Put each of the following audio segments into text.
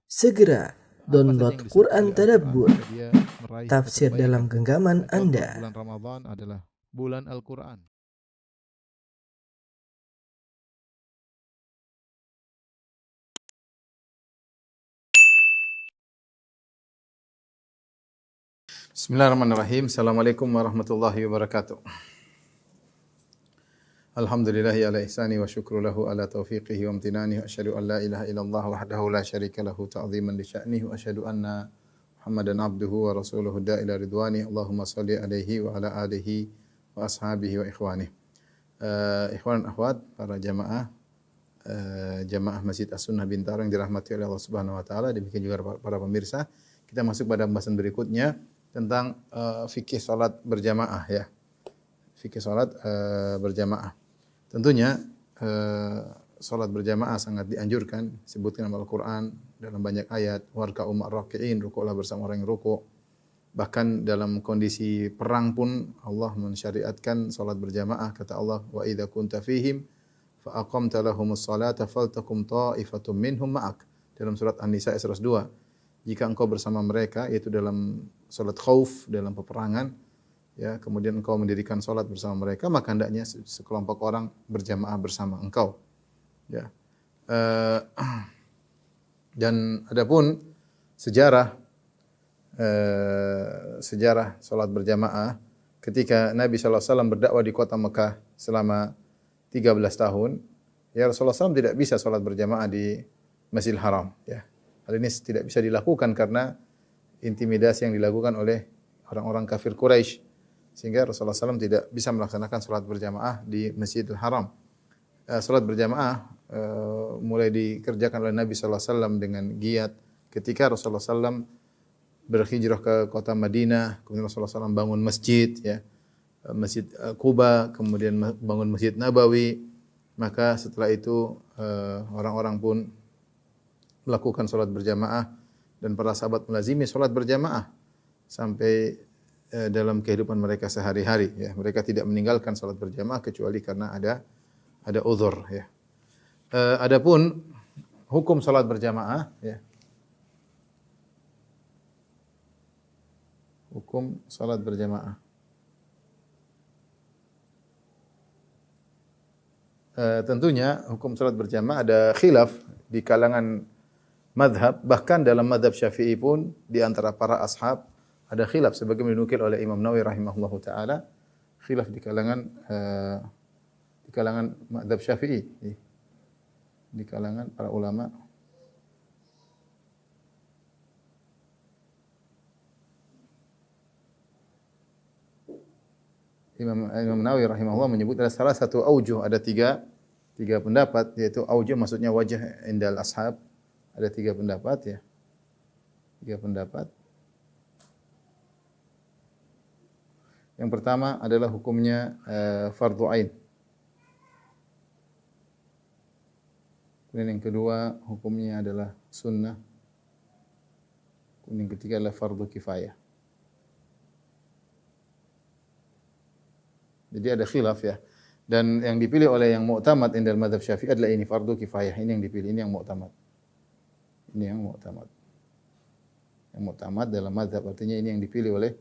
Segera download Apa saja yang Quran disebut oleh Tadabbur, Al-Quran jika dia meraih tafsir satu dalam kebaikan. genggaman Contoh, Anda. bulan Ramadan adalah bulan Al-Quran. Bismillahirrahmanirrahim. Assalamualaikum warahmatullahi wabarakatuh. Alhamdulillahi ala ihsani wa syukru lahu ala taufiqihi wa amtinani wa asyhadu an la ilaha illallah wahdahu la syarika lahu ta'ziman li sya'nihi wa asyhadu anna Muhammadan abduhu wa rasuluhu da'ila ridwani. Allahumma salli alaihi wa ala alihi wa ashabihi wa ikhwani. Ikhwan dan akhwat, para jamaah jamaah Masjid As-Sunnah Bintaro yang dirahmati oleh Allah Subhanahu wa taala, demikian juga para pemirsa. Kita masuk pada pembahasan berikutnya tentang fikih salat berjamaah ya. Fikih salat berjamaah. Tentunya salat berjamaah sangat dianjurkan, disebutkan dalam Al-Qur'an dalam banyak ayat, warka'u ma'raki'in, rukuklah bersama orang yang rukuk. Bahkan dalam kondisi perang pun Allah mensyariatkan salat berjamaah, kata Allah, wa idza kunta fihim fa aqamta lahumus salata faltakum ta'ifatum minhum ma'ak. Dalam surat An-Nisa ayat 102. Jika engkau bersama mereka, yaitu dalam salat khauf, dalam peperangan, ya, kemudian engkau mendirikan salat bersama mereka, maka hendaknya sekelompok orang berjamaah bersama engkau. Ya. Dan adapun sejarah salat berjamaah ketika Nabi sallallahu alaihi wasallam berdakwah di kota Mekah selama 13 tahun, ya, Rasulullah SAW tidak bisa salat berjamaah di Masjidil Haram, ya. Hal ini tidak bisa dilakukan karena intimidasi yang dilakukan oleh orang-orang kafir Quraisy, sehingga Rasulullah SAW tidak bisa melaksanakan salat berjamaah di Masjidil Haram. Salat berjamaah mulai dikerjakan oleh Nabi sallallahu alaihi wasallam dengan giat ketika Rasulullah SAW berhijrah ke kota Madinah, kemudian Rasulullah SAW bangun masjid, ya, Masjid Quba, kemudian bangun Masjid Nabawi. Maka setelah itu orang-orang pun melakukan salat berjamaah dan para sahabat melazimi salat berjamaah sampai dalam kehidupan mereka sehari-hari, ya. Mereka tidak meninggalkan salat berjamaah kecuali karena ada uzur, ya. Adapun hukum salat berjamaah, ya. Hukum salat berjamaah. Tentunya hukum salat berjamaah ada khilaf di kalangan madhab, bahkan dalam madhab Syafi'i pun di antara para ashab ada khilaf sebagaimana dinukil oleh Imam Nawawi rahimahullahu taala, khilaf di kalangan madhab Syafi'i, di kalangan para ulama. Imam Nawawi rahimahullah menyebut ada salah satu aujuh, ada tiga pendapat, yaitu aujuh maksudnya wajah indal ashab. Ada tiga pendapat, ya. Tiga pendapat. Yang pertama adalah hukumnya fardhu ain. Kemudian yang kedua hukumnya adalah sunnah. Kemudian yang ketiga adalah fardhu kifayah. Jadi ada khilaf, ya. Dan yang dipilih oleh yang mu'tamad indal madzhab Syafi'i adalah ini fardhu kifayah. Ini yang dipilih, ini yang mu'tamad. Ini yang mu'tamad. Yang mu'tamad dalam mazhab artinya ini yang dipilih oleh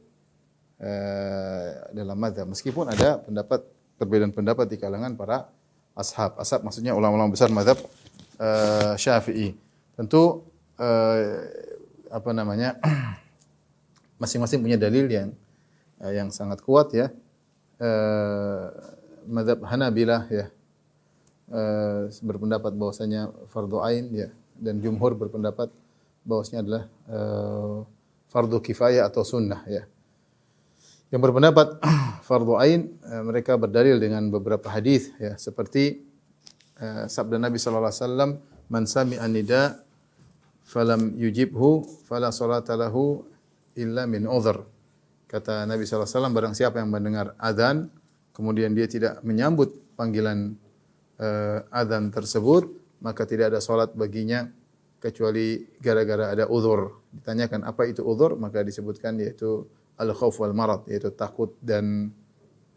dalam mazhab. Meskipun ada perbedaan pendapat di kalangan para ashab. Ashab maksudnya ulama-ulama besar mazhab Syafi'i. Tentu masing-masing punya dalil yang sangat kuat, ya. Mazhab Hanabilah, ya, berpendapat bahwasanya fardhu ain, ya, dan jumhur berpendapat bahwasanya adalah fardhu kifayah atau sunnah, ya. Yang berpendapat fardhu ain, mereka berdalil dengan beberapa hadis, ya, seperti sabda Nabi sallallahu alaihi wasallam, man sami'a nida falam yujibhu fala salata lahu illa min udhur. Kata Nabi sallallahu alaihi wasallam, barang siapa yang mendengar azan kemudian dia tidak menyambut panggilan azan tersebut, maka tidak ada salat baginya kecuali gara-gara ada uzur. Ditanyakan apa itu uzur, maka disebutkan yaitu al-khauf wal marad, yaitu takut dan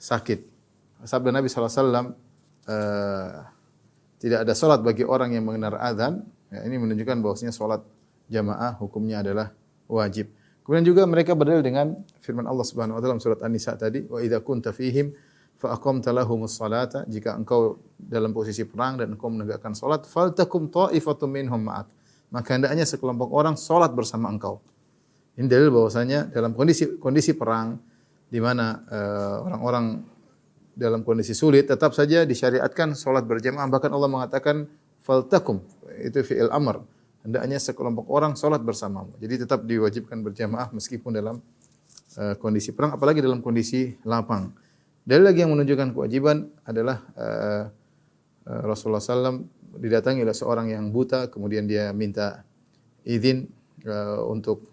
sakit. Sabda Nabi sallallahu alaihi wasallam, tidak ada salat bagi orang yang mendengar azan, ya, ini menunjukkan bahwasanya salat berjamaah hukumnya adalah wajib. Kemudian juga mereka berdalil dengan firman Allah Subhanahu wa taala dalam surat An-Nisa tadi, wa idza kunta fihim fa aqamta lahumus salata, jika engkau dalam posisi perang dan engkau menegakkan salat, faltakum ta'ifatum minhum ma'ak, maka hendaknya sekelompok orang salat bersama engkau. Ini dalil bahwasanya dalam kondisi perang di mana orang-orang dalam kondisi sulit tetap saja disyariatkan salat berjamaah. Bahkan Allah mengatakan faltakum, itu fi'il amr, hendaknya sekelompok orang salat bersamamu. Jadi tetap diwajibkan berjamaah meskipun dalam kondisi perang, apalagi dalam kondisi lapang. Dalil lagi yang menunjukkan kewajiban adalah Rasulullah SAW didatangi oleh seorang yang buta, kemudian dia minta izin untuk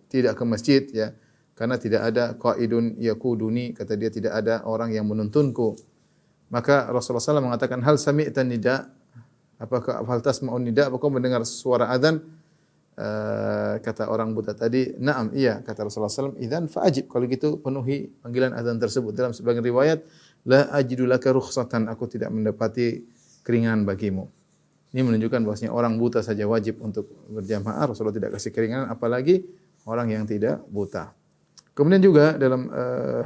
tidak ke masjid, ya, karena tidak ada qaidun yaquduni, kata dia tidak ada orang yang menuntunku. Maka Rasulullah SAW mengatakan, hal sami'tan nida, apakah hal tasma'un nida, apakah mendengar suara azan? Kata orang buta tadi, na'am, iya, kata Rasulullah SAW, idzan fa'ajib, kalau gitu penuhi panggilan azan tersebut. Dalam sebagian riwayat, la ajidu laka rukhsatan, aku tidak mendapati keringanan bagimu. Ini menunjukkan bahwasanya orang buta saja wajib untuk berjamaah. Rasulullah tidak kasih keringanan, apalagi orang yang tidak buta. Kemudian juga dalam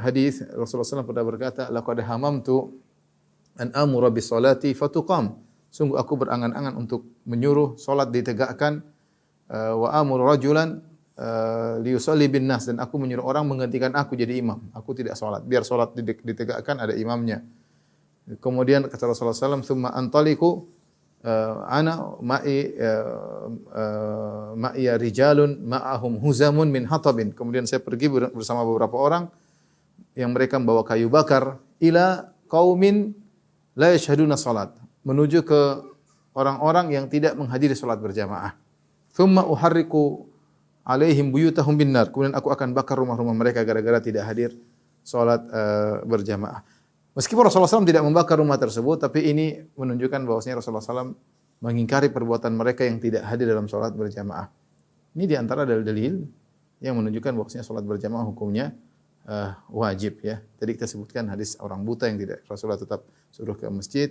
hadis Rasulullah SAW pernah berkata, laqad hamamtu an amura bis salati fatuqam. Sungguh aku berangan-angan untuk menyuruh salat ditegakkan, wa amuru rajulan liyusalli bin nas, dan aku menyuruh orang menggantikan aku jadi imam. Aku tidak salat, biar salat ditegakkan ada imamnya. Kemudian kata Rasulullah SAW, "Tsumma antaliku ana ma'i rijalun ma'ahum huzamun min hatabin." Kemudian saya pergi bersama beberapa orang yang mereka membawa kayu bakar, ila qaumin la yashhaduna salat, menuju ke orang-orang yang tidak menghadiri salat berjamaah. Tsumma uharriku alaihim buyutahum binnar. Kemudian aku akan bakar rumah-rumah mereka gara-gara tidak hadir salat berjamaah. Meskipun Rasulullah SAW tidak membakar rumah tersebut, tapi ini menunjukkan bahwasanya Rasulullah SAW mengingkari perbuatan mereka yang tidak hadir dalam salat berjamaah. Ini di antara dalil-dalil yang menunjukkan bahwasanya salat berjamaah hukumnya wajib, ya. Tadi kita sebutkan hadis orang buta yang tidak Rasulullah tetap suruh ke masjid.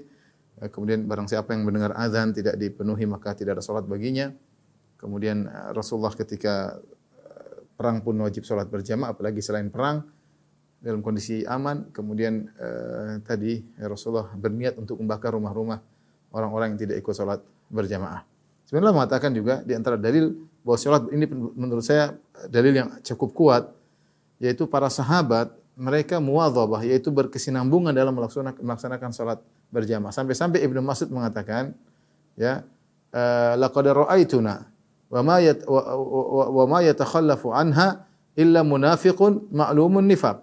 Kemudian barang siapa yang mendengar azan tidak dipenuhi maka tidak ada salat baginya. Kemudian Rasulullah ketika perang pun wajib salat berjamaah, apalagi selain perang dalam kondisi aman. Kemudian tadi Rasulullah berniat untuk membakar rumah-rumah orang-orang yang tidak ikut salat berjamaah. Sebenarnya mengatakan juga di antara dalil bahwa salat ini menurut saya dalil yang cukup kuat, yaitu para sahabat mereka muwadhabah, yaitu berkesinambungan dalam melaksanakan salat berjamaah. Sampai-sampai Ibnu Mas'ud mengatakan, ya, laqad ra'aituna wa ma yatakhallafu anha illa munafiqun ma'lumun nifaq.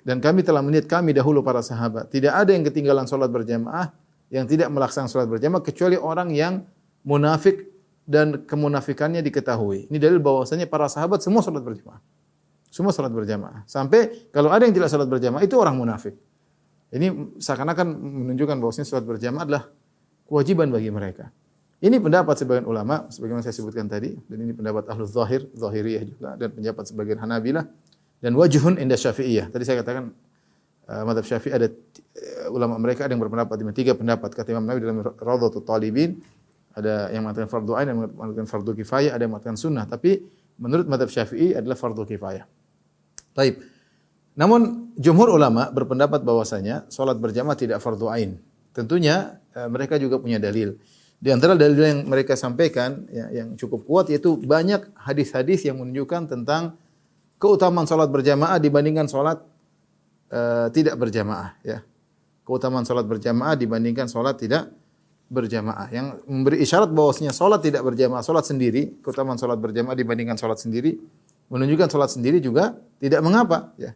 Dan kami telah melihat, kami dahulu para sahabat, tidak ada yang ketinggalan salat berjamaah, yang tidak melaksanakan salat berjamaah kecuali orang yang munafik dan kemunafikannya diketahui. Ini dalil bahwasanya para sahabat semua salat berjamaah. Semua salat berjamaah. Sampai kalau ada yang tidak salat berjamaah itu orang munafik. Ini seakan-akan menunjukkan bahwasanya salat berjamaah adalah kewajiban bagi mereka. Ini pendapat sebagian ulama, sebagaimana saya sebutkan tadi, dan ini pendapat Ahlul Zahir, Zahiriyah juga, dan pendapat sebagian Hanabilah, dan wajhun inda Syafi'iyah. Tadi saya katakan mazhab Syafi'i ada ulama mereka ada yang berpendapat di tiga pendapat. Kata Imam Nawawi dalam Rawdatul Talibin, ada yang mengatakan fardu ain, ada yang mengatakan fardu kifayah, ada yang mengatakan sunnah. Tapi menurut mazhab Syafi'i adalah fardu kifayah. Baik. Namun jumhur ulama berpendapat bahwasanya salat berjamaah tidak fardu ain. Tentunya mereka juga punya dalil. Di antara dalil yang mereka sampaikan yang cukup kuat yaitu banyak hadis-hadis yang menunjukkan tentang keutamaan salat berjamaah dibandingkan salat tidak berjamaah, ya. Keutamaan salat berjamaah dibandingkan salat tidak berjamaah. Yang memberi isyarat bahwasanya salat tidak berjamaah, salat sendiri, keutamaan salat berjamaah dibandingkan salat sendiri menunjukkan salat sendiri juga tidak mengapa, ya.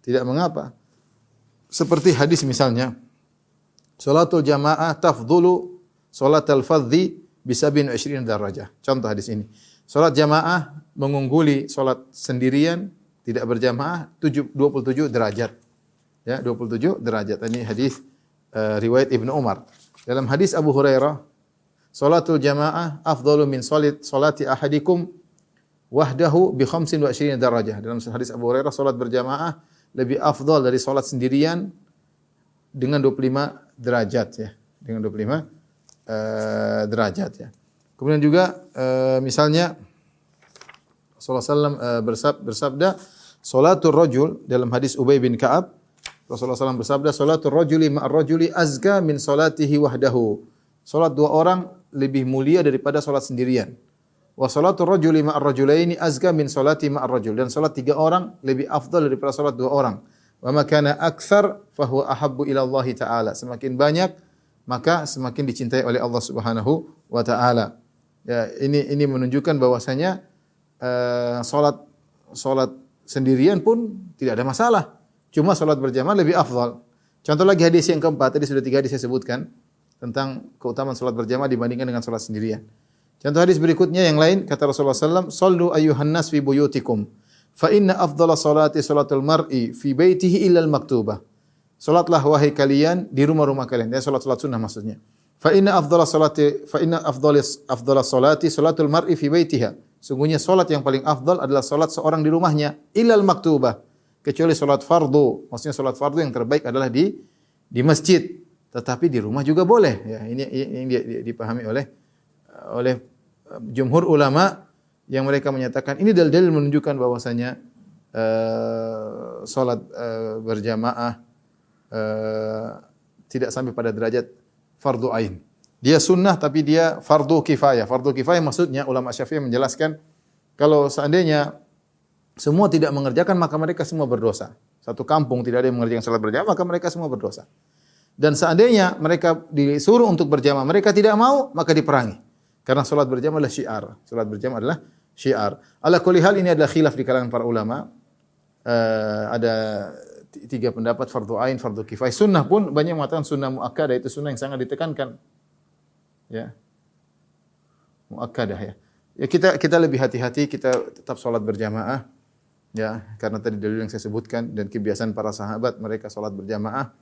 Tidak mengapa. Seperti hadis misalnya, salatul jamaah tafdhulu salatal fadhi bi 27 darajah. Contoh hadis ini. Salat jamaah mengungguli salat sendirian tidak berjamaah 27 derajat. Ya, 27 derajat. Ini hadis riwayat Ibnu Umar. Dalam hadis Abu Hurairah, salatul jamaah afdalu min salati ahadikum wahdahu bi 25 darajah. Dalam hadis Abu Hurairah, salat berjamaah lebih afdal dari salat sendirian dengan 25 derajat, ya. Dengan 25 derajat, ya. Kemudian juga misalnya Rasulullah SAW bersabda, salatul rajul dalam hadis Ubay bin Ka'ab, Rasulullah SAW bersabda, salatul rajuli ma'ar rajuli azka min salatihi wahdahu. Salat dua orang lebih mulia daripada salat sendirian. Wa salatul rajuli ma'ar rajulaini azka min salati ma'ar rajul. Dan salat tiga orang lebih afdal daripada salat dua orang. Wa ma kana aktsar fa huwa ahabbu ila Allah taala. Semakin banyak maka semakin dicintai oleh Allah Subhanahu wa taala. Ya, ini menunjukkan bahwasanya salat sendirian pun tidak ada masalah. Cuma salat berjamaah lebih afdal. Contoh lagi hadis yang keempat, tadi sudah 3 hadis saya sebutkan tentang keutamaan salat berjamaah dibandingkan dengan salat sendirian. Contoh hadis berikutnya yang lain, kata Rasulullah SAW, "Sallu ayyuhan nas fi buyutikum, fa inna afdhala salati salatul mar'i fi baitihi illa al-maktubah." Salatlah wahai kalian di rumah-rumah kalian. Ya, salat-salat sunnah maksudnya. Fa inna afdhala salati salatul mar'i fi baitiha. Sungguhnya salat yang paling afdal adalah salat seorang di rumahnya, illa al-maktubah. Kecuali salat fardu. Maksudnya salat fardu yang terbaik adalah di masjid. Tetapi di rumah juga boleh. Ya, ini dipahami oleh jumhur ulama yang mereka menyatakan ini dalil-dalil menunjukkan bahwasanya salat berjamaah tidak sampai pada derajat fardu ain. Dia sunnah tapi dia fardu kifayah. Fardu kifayah maksudnya ulama Syafi'i menjelaskan kalau seandainya semua tidak mengerjakan maka mereka semua berdosa. Satu kampung tidak ada yang mengerjakan salat berjamaah maka mereka semua berdosa. Dan seandainya mereka disuruh untuk berjamaah, mereka tidak mau maka diperangi. Karena salat berjamaah adalah syiar. Salat berjamaah adalah syiar. Ala kulli hal ini adalah khilaf di kalangan para ulama. Ada 3 pendapat fardu ain, fardu kifayah. Sunnah pun banyak mengatakan sunnah muakkadah, itu sunnah yang sangat ditekankan. Ya. Muakkadah ya. Ya kita lebih hati-hati, kita tetap salat berjamaah. Ya, karena tadi dalil yang saya sebutkan dan kebiasaan para sahabat mereka salat berjamaah.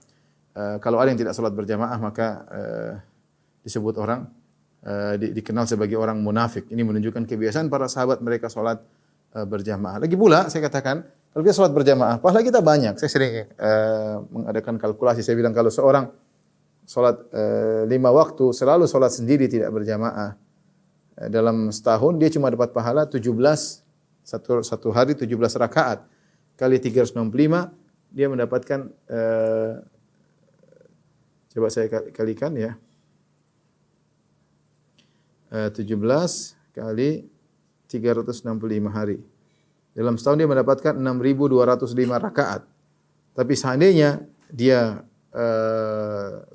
Kalau ada yang tidak salat berjamaah maka disebut orang dikenal sebagai orang munafik. Ini menunjukkan kebiasaan para sahabat mereka salat berjamaah. Lagi pula saya katakan kalau kita salat berjamaah, pahala kita banyak. Saya sering mengadakan kalkulasi. Saya bilang kalau seorang salat 5 waktu selalu salat sendiri tidak berjamaah, dalam setahun dia cuma dapat pahala 17 satu hari 17 rakaat kali 365 dia mendapatkan coba saya kalikan ya. 17 kali 365 hari. Dalam setahun dia mendapatkan 6.205 rakaat. Tapi seandainya dia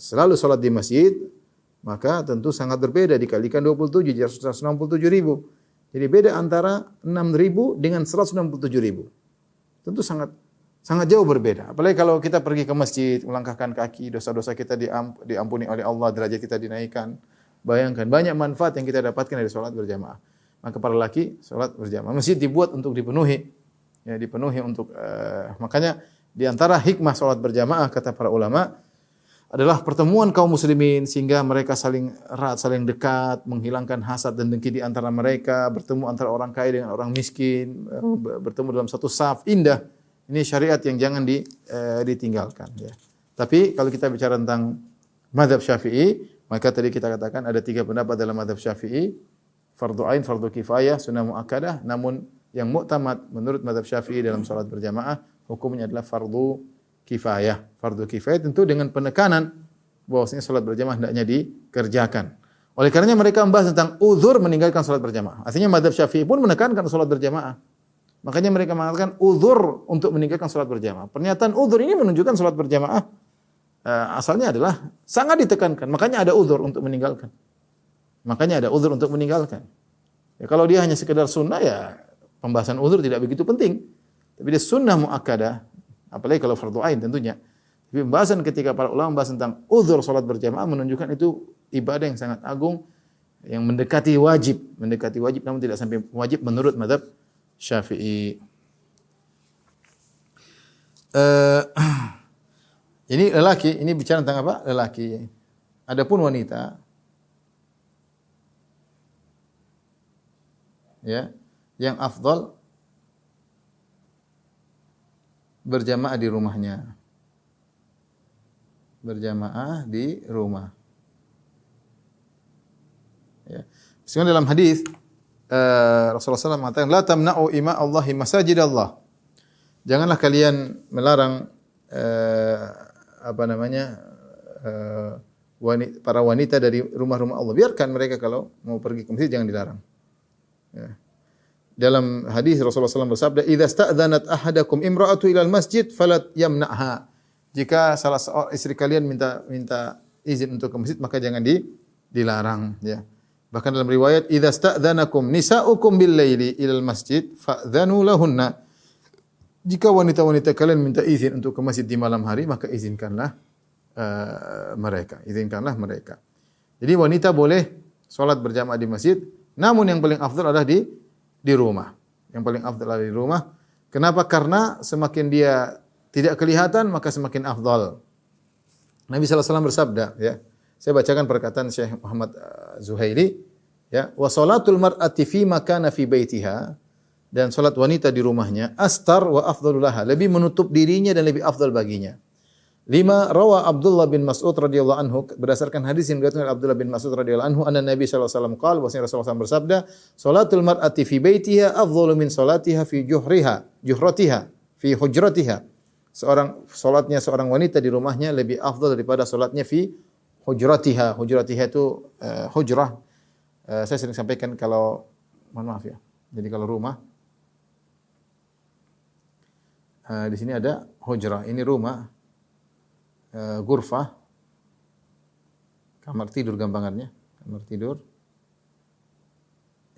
selalu sholat di masjid, maka tentu sangat berbeda. Dikalikan 27, jadi 167.000. Jadi beda antara 6.000 dengan 167.000. Tentu sangat jauh berbeda. Apalagi kalau kita pergi ke masjid, melangkahkan kaki, dosa-dosa kita diampuni oleh Allah, derajat kita dinaikkan. Bayangkan banyak manfaat yang kita dapatkan dari salat berjamaah. Maka para laki salat berjamaah. Masjid dibuat untuk dipenuhi. Ya, dipenuhi untuk makanya di antara hikmah salat berjamaah kata para ulama adalah pertemuan kaum muslimin sehingga mereka saling erat, saling dekat, menghilangkan hasad dan dengki di antara mereka, bertemu antara orang kaya dengan orang miskin, bertemu dalam satu saf, indah. Ini syariat yang jangan ditinggalkan ya. Tapi kalau kita bicara tentang mazhab Syafi'i, maka tadi kita katakan ada 3 pendapat dalam mazhab Syafi'i, fardu ain, fardu kifayah, sunnah muakkadah, namun yang muktamad menurut mazhab Syafi'i dalam salat berjamaah hukumnya adalah fardu kifayah. Fardu kifayah tentu dengan penekanan bahwasanya salat berjamaah hendaknya dikerjakan. Oleh karenanya mereka membahas tentang uzur meninggalkan salat berjamaah. Artinya mazhab Syafi'i pun menekankan salat berjamaah. Makanya mereka mengatakan uzur untuk meninggalkan salat berjamaah. Pernyataan uzur ini menunjukkan salat berjamaah asalnya adalah sangat ditekankan. Makanya ada uzur untuk meninggalkan. Makanya ada uzur untuk meninggalkan. Ya, kalau dia hanya sekedar sunnah ya pembahasan uzur tidak begitu penting. Tapi dia sunnah muakkadah, apalagi kalau fardu ain tentunya. Tapi pembahasan ketika para ulama membahas tentang uzur salat berjamaah menunjukkan itu ibadah yang sangat agung yang mendekati wajib namun tidak sampai wajib menurut mazhab Syafi'i. Ini lelaki, ini bicara tentang apa? Lelaki. Adapun wanita ya, yang afdal berjamaah di rumahnya. Berjamaah di rumah. Ya. Sehingga dalam hadis Rasulullah SAW mengatakan, la tamna'u ima Allahi masajid Allah. Janganlah kalian melarang para wanita dari rumah-rumah Allah. Biarkan mereka kalau mau pergi ke masjid jangan dilarang. Ya. Dalam hadis Rasulullah SAW bersabda, "Idza sta'dzanat ahadakum imra'atu ilal masjid falat yamna'ha." Jika salah seorang istri kalian minta izin untuk ke masjid, maka jangan dilarang, ya. Bahkan dalam riwayat, "Idza sta'dzanakum nisa'ukum bil laili ilal masjid fa'dzanu lahunna." Jika wanita-wanita kalian minta izin untuk ke masjid di malam hari, maka izinkanlah mereka. Jadi wanita boleh salat berjamaah di masjid, namun yang paling afdal adalah di rumah. Yang paling afdal adalah di rumah. Kenapa? Karena semakin dia tidak kelihatan maka semakin afdal. Nabi SAW bersabda, ya. Saya bacakan perkataan Syekh Muhammad Zuhaili, ya, wa salatul mar'ati fi makana fi baitiha, dan salat wanita di rumahnya astar wa afdalul laha, lebih menutup dirinya dan lebih afdal baginya. 5 rawa Abdullah bin Mas'ud radhiyallahu anhu, berdasarkan hadis yang diriwayatkan oleh Abdullah bin Mas'ud radhiyallahu anhu, anna Nabi sallallahu alaihi wasallam qaal, bahwasanya Rasulullah SAW bersabda, salatul mar'ati fi baitiha afdalu min salatiha fi juhratiha fi hujratiha. Salatnya seorang wanita di rumahnya lebih afdal daripada salatnya fi hujratiha. Hujratiha itu hujrah. Saya sering sampaikan kalau, mohon maaf ya. Jadi kalau rumah di sini ada hujrah, ini rumah. Ghurfah, kamar tidur gampangannya, kamar tidur.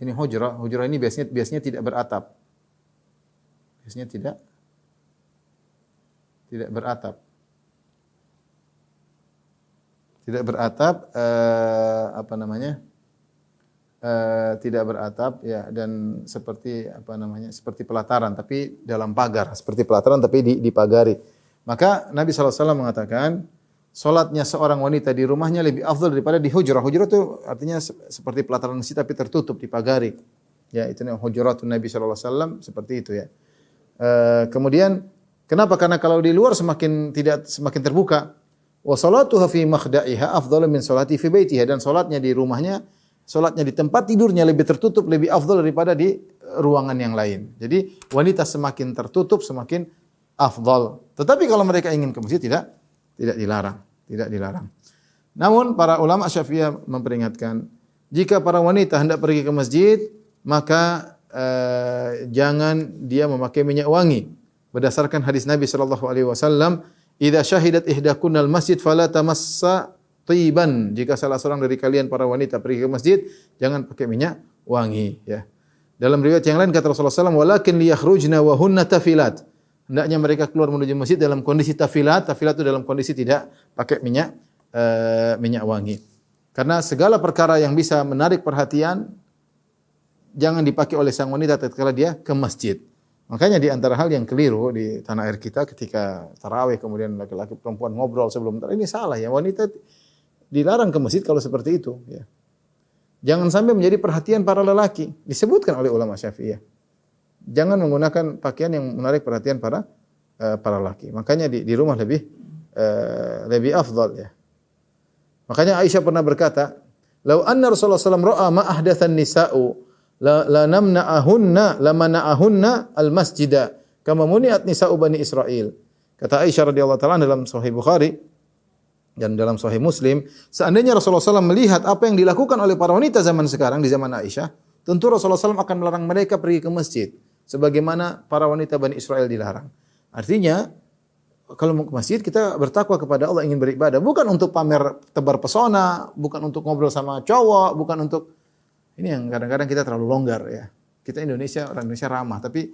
Ini hujrah. Hujrah ini biasanya tidak beratap. Biasanya tidak beratap. Tidak beratap, tidak beratap, ya, dan seperti seperti pelataran, tapi dalam pagar, seperti pelataran tapi dipagari. Maka Nabi SAW mengatakan, salatnya seorang wanita di rumahnya lebih afdal daripada di hujrah. Hujrah itu artinya seperti pelataran masjid tapi tertutup, dipagari. Ya, itu namanya hujratun Nabi SAW, seperti itu, ya. Kemudian kenapa? Karena kalau di luar semakin terbuka. Wa salatuha fi makhda'iha afdalu min salati fi baitiha, dan salatnya di rumahnya, salatnya di tempat tidurnya lebih tertutup, lebih afdal daripada di ruangan yang lain. Jadi wanita semakin tertutup semakin afdal. Tetapi kalau mereka ingin ke masjid tidak dilarang. Namun para ulama Syafi'iyah memperingatkan, jika para wanita hendak pergi ke masjid, maka jangan dia memakai minyak wangi. Berdasarkan hadis Nabi sallallahu alaihi wasallam, "Idza syahidat ihdakunnal masjid fala tamassa tiban." Jika salah seorang dari kalian para wanita pergi ke masjid, jangan pakai minyak wangi, ya. Dalam riwayat yang lain kata Rasulullah SAW, "Walakin liyakhrujna wa hunna tafilat." Hendaknya mereka keluar menuju masjid dalam kondisi tafilat. Tafilat itu dalam kondisi tidak pakai minyak wangi. Karena segala perkara yang bisa menarik perhatian jangan dipakai oleh sang wanita tatkala dia ke masjid. Makanya di antara hal yang keliru di tanah air kita ketika tarawih kemudian laki-laki perempuan ngobrol sebelum tarawih, ini salah, ya. Wanita dilarang ke masjid kalau seperti itu, ya. Jangan sampai menjadi perhatian para lelaki. Disebutkan oleh ulama Syafi'iyah, jangan menggunakan pakaian yang menarik perhatian para laki. Makanya di rumah lebih afdal, ya. Makanya Aisyah pernah berkata, "Lau anna Rasulullah SAW ra'a ma ahdatsan nisa'u la mana'ahunna al-masjida kama muni'at nisa'u bani Israil." Kata Aisyah radhiyallahu taala dalam Sahih Bukhari dan dalam Sahih Muslim, seandainya Rasulullah SAW melihat apa yang dilakukan oleh para wanita zaman sekarang di zaman Aisyah, tentu Rasulullah SAW akan melarang mereka pergi ke masjid sebagaimana para wanita Bani Israel dilarang. Artinya, kalau mau ke masjid kita bertakwa kepada Allah, ingin beribadah, bukan untuk pamer tebar pesona, bukan untuk ngobrol sama cowok, bukan untuk ini yang kadang-kadang kita terlalu longgar, ya. Kita orang Indonesia ramah, tapi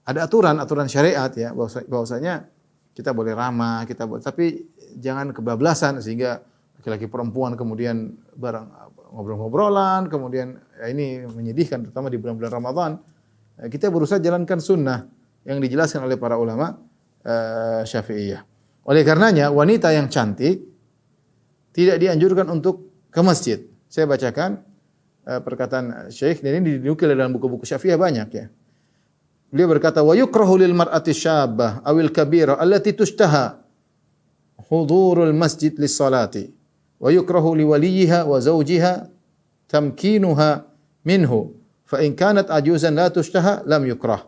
ada aturan syariat, ya, bahwasanya kita boleh ramah, tapi jangan kebablasan sehingga laki-laki perempuan kemudian bareng ngobrol-ngobrolan, kemudian ya ini menyedihkan terutama di bulan-bulan Ramadan. Kita berusaha jalankan sunnah yang dijelaskan oleh para ulama Syafi'iyah. Oleh karenanya wanita yang cantik tidak dianjurkan untuk ke masjid. Saya bacakan perkataan Syekh, dan ini dinukil dalam buku-buku Syafi'iyah banyak, ya. Beliau berkata, "Wa yukrahu lil mar'ati syabbah awil kabira allati tushtaha hudurul masjid lis salati wa yukrahu li waliha wa zawjiha tamkinuha minhu fa in kanat ajuzan la tushtaha lam yukrah.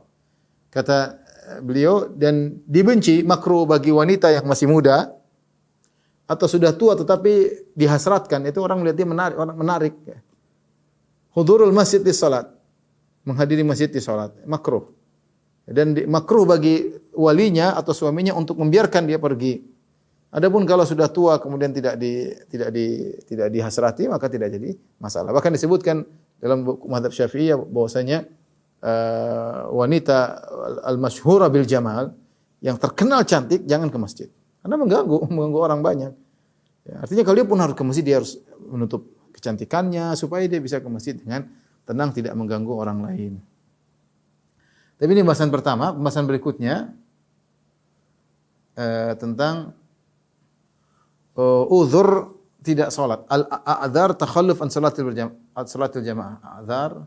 Kata beliau, dan dibenci, makruh bagi wanita yang masih muda atau sudah tua tetapi dihasratkan, itu orang melihat dia menarik, orang menarik. Hudurul masjid di salat, menghadiri masjid di salat, makruh. Dan makruh bagi walinya atau suaminya untuk membiarkan dia pergi. Adapun kalau sudah tua kemudian tidak dihasrati, maka tidak jadi masalah. Bahkan disebutkan dalam mazhab Syafi'iyah bahwasanya wanita al-masyhura bil jamal yang terkenal cantik jangan ke masjid. Karena mengganggu orang banyak. Ya, artinya kalau dia pun harus ke masjid, dia harus menutup kecantikannya supaya dia bisa ke masjid dengan tenang, tidak mengganggu orang lain. Tapi ini pembahasan pertama. Pembahasan berikutnya tentang uzur tidak salat. Al-a'dzar takhalluf an salatil jamaah. A'dzar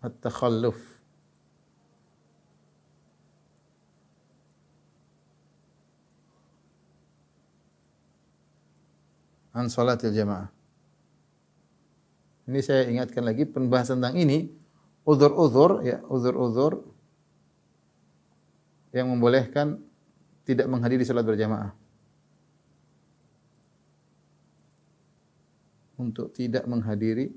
at-takhalluf an salatil jamaah. Ini saya ingatkan lagi pembahasan tentang ini, uzur-uzur ya, uzur-uzur yang membolehkan tidak menghadiri salat berjamaah. Untuk tidak menghadiri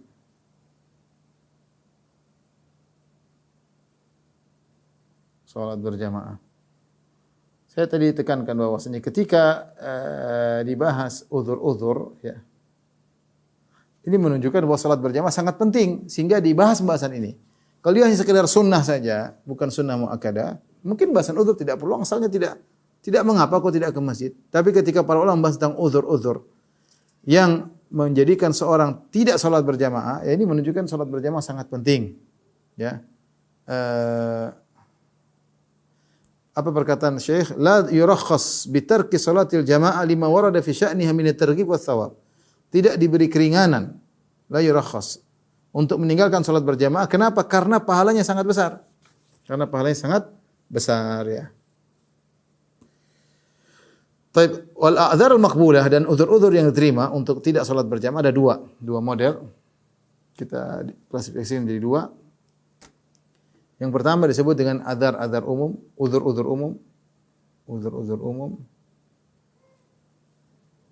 salat berjamaah. Saya tadi tekankan bahwasanya ketika dibahas uzur-uzur ya, ini menunjukkan bahwa salat berjamaah sangat penting sehingga dibahas pembahasan ini. Kalau dia hanya sekedar sunnah saja, bukan sunnah muakkadah, mungkin bahasan uzur tidak perlu, asalnya tidak mengapa kok tidak ke masjid. Tapi ketika para ulama membahas tentang uzur-uzur yang menjadikan seorang tidak salat berjamaah, ya ini menunjukkan salat berjamaah sangat penting. Ya. Apa perkataan Syekh? La yurakhas bi tarki salatil jamaah lima warada fi sya'niha min at-targhib wa thawab. Tidak diberi keringanan, la yurakhas, untuk meninggalkan salat berjamaah. Kenapa? Karena pahalanya sangat besar. Karena pahalanya sangat besar ya. Taib wal a'dzarul maqbulah, dan uzur-uzur yang diterima untuk tidak salat berjamaah ada dua model. Kita klasifikasi menjadi dua. Yang pertama disebut dengan a'dzar umum, uzur-uzur umum. Uzur-uzur umum.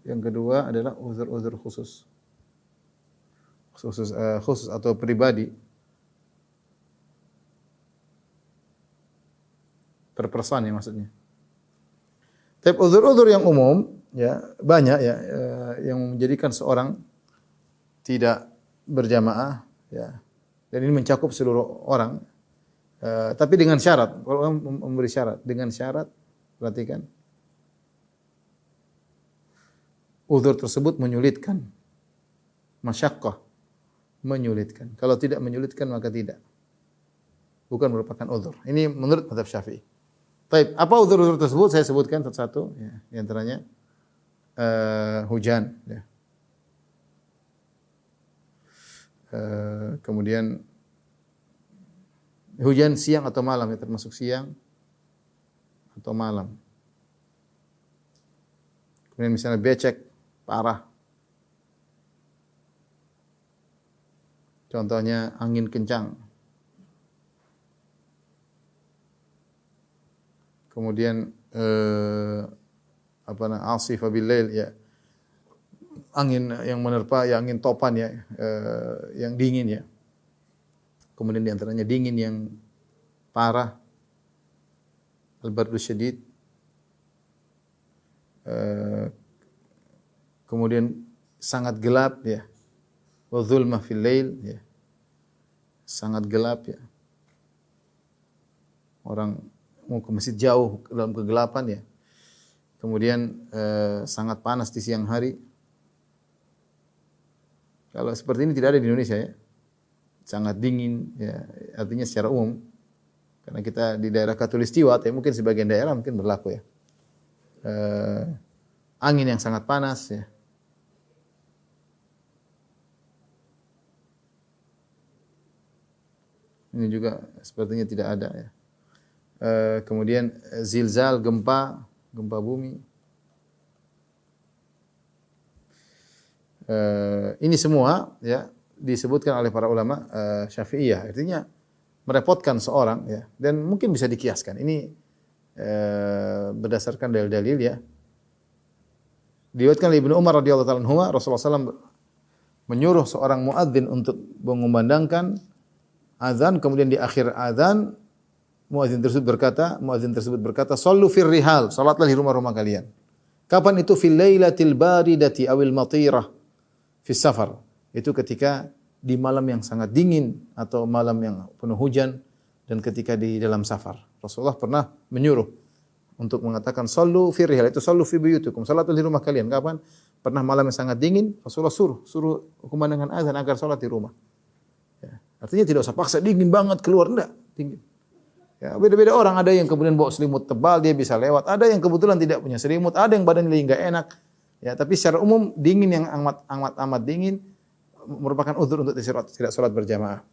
Yang kedua adalah uzur-uzur khusus. Khusus atau pribadi. Per person ya maksudnya. Tapi uzur-uzur yang umum ya banyak ya yang menjadikan seorang tidak berjamaah ya. Dan ini mencakup seluruh orang. Tapi dengan syarat, kalau orang memberi syarat, dengan syarat, perhatikan. Uzur tersebut menyulitkan. Masyaqqah, menyulitkan. Kalau tidak menyulitkan maka tidak. Bukan merupakan uzur. Ini menurut mazhab Syafi'i. Baik, apa uzur-uzur tersebut? Saya sebutkan satu-satu ya. Di antaranya hujan ya. Kemudian hujan siang atau malam ya, termasuk siang atau malam. Kemudian misalnya becek parah. Contohnya angin kencang. Kemudian asif bil-lail ya. Angin yang menerpa ya, angin topan ya, yang dingin ya. Kemudian di antaranya dingin yang parah. Al-bardu syadid. Kemudian sangat gelap ya. Wa dzulmah fil lail ya. Sangat gelap ya. Orang mau ke masjid jauh dalam kegelapan ya. Kemudian sangat panas di siang hari. Kalau seperti ini tidak ada di Indonesia ya. Sangat dingin ya, artinya secara umum. Karena kita di daerah Khatulistiwa, tapi mungkin sebagian daerah mungkin berlaku ya. Angin yang sangat panas ya. Ini juga sepertinya tidak ada ya. Kemudian zilzal, gempa bumi. Ini semua ya disebutkan oleh para ulama Syafi'iyah. Artinya merepotkan seorang ya, dan mungkin bisa dikiaskan. Ini berdasarkan dalil-dalil ya. Diriwayatkan oleh Ibnu Umar radhiyallahu taala anhu, Rasulullah SAW menyuruh seorang muadzin untuk mengumandangkan azan, kemudian di akhir azan muadzin tersebut berkata, "Shallu fir rihal," salatlah di rumah-rumah kalian. Kapan itu? Fil lailatil baridati awil matirah fis safar. Itu ketika di malam yang sangat dingin atau malam yang penuh hujan dan ketika di dalam safar. Rasulullah pernah menyuruh untuk mengatakan sallu fi rihal, itu sallu fi buyutikum, salat di rumah kalian. Kapan? Pernah malam yang sangat dingin, Rasulullah suruh kumandangkan azan agar salat di rumah. Ya. Artinya tidak usah paksa dingin banget keluar, enggak, dingin. Ya, beda-beda orang, ada yang kemudian bawa selimut tebal dia bisa lewat, ada yang kebetulan tidak punya selimut, ada yang badannya lagi enggak enak. Ya, tapi secara umum dingin yang amat dingin merupakan uzur untuk tidak salat berjamaah.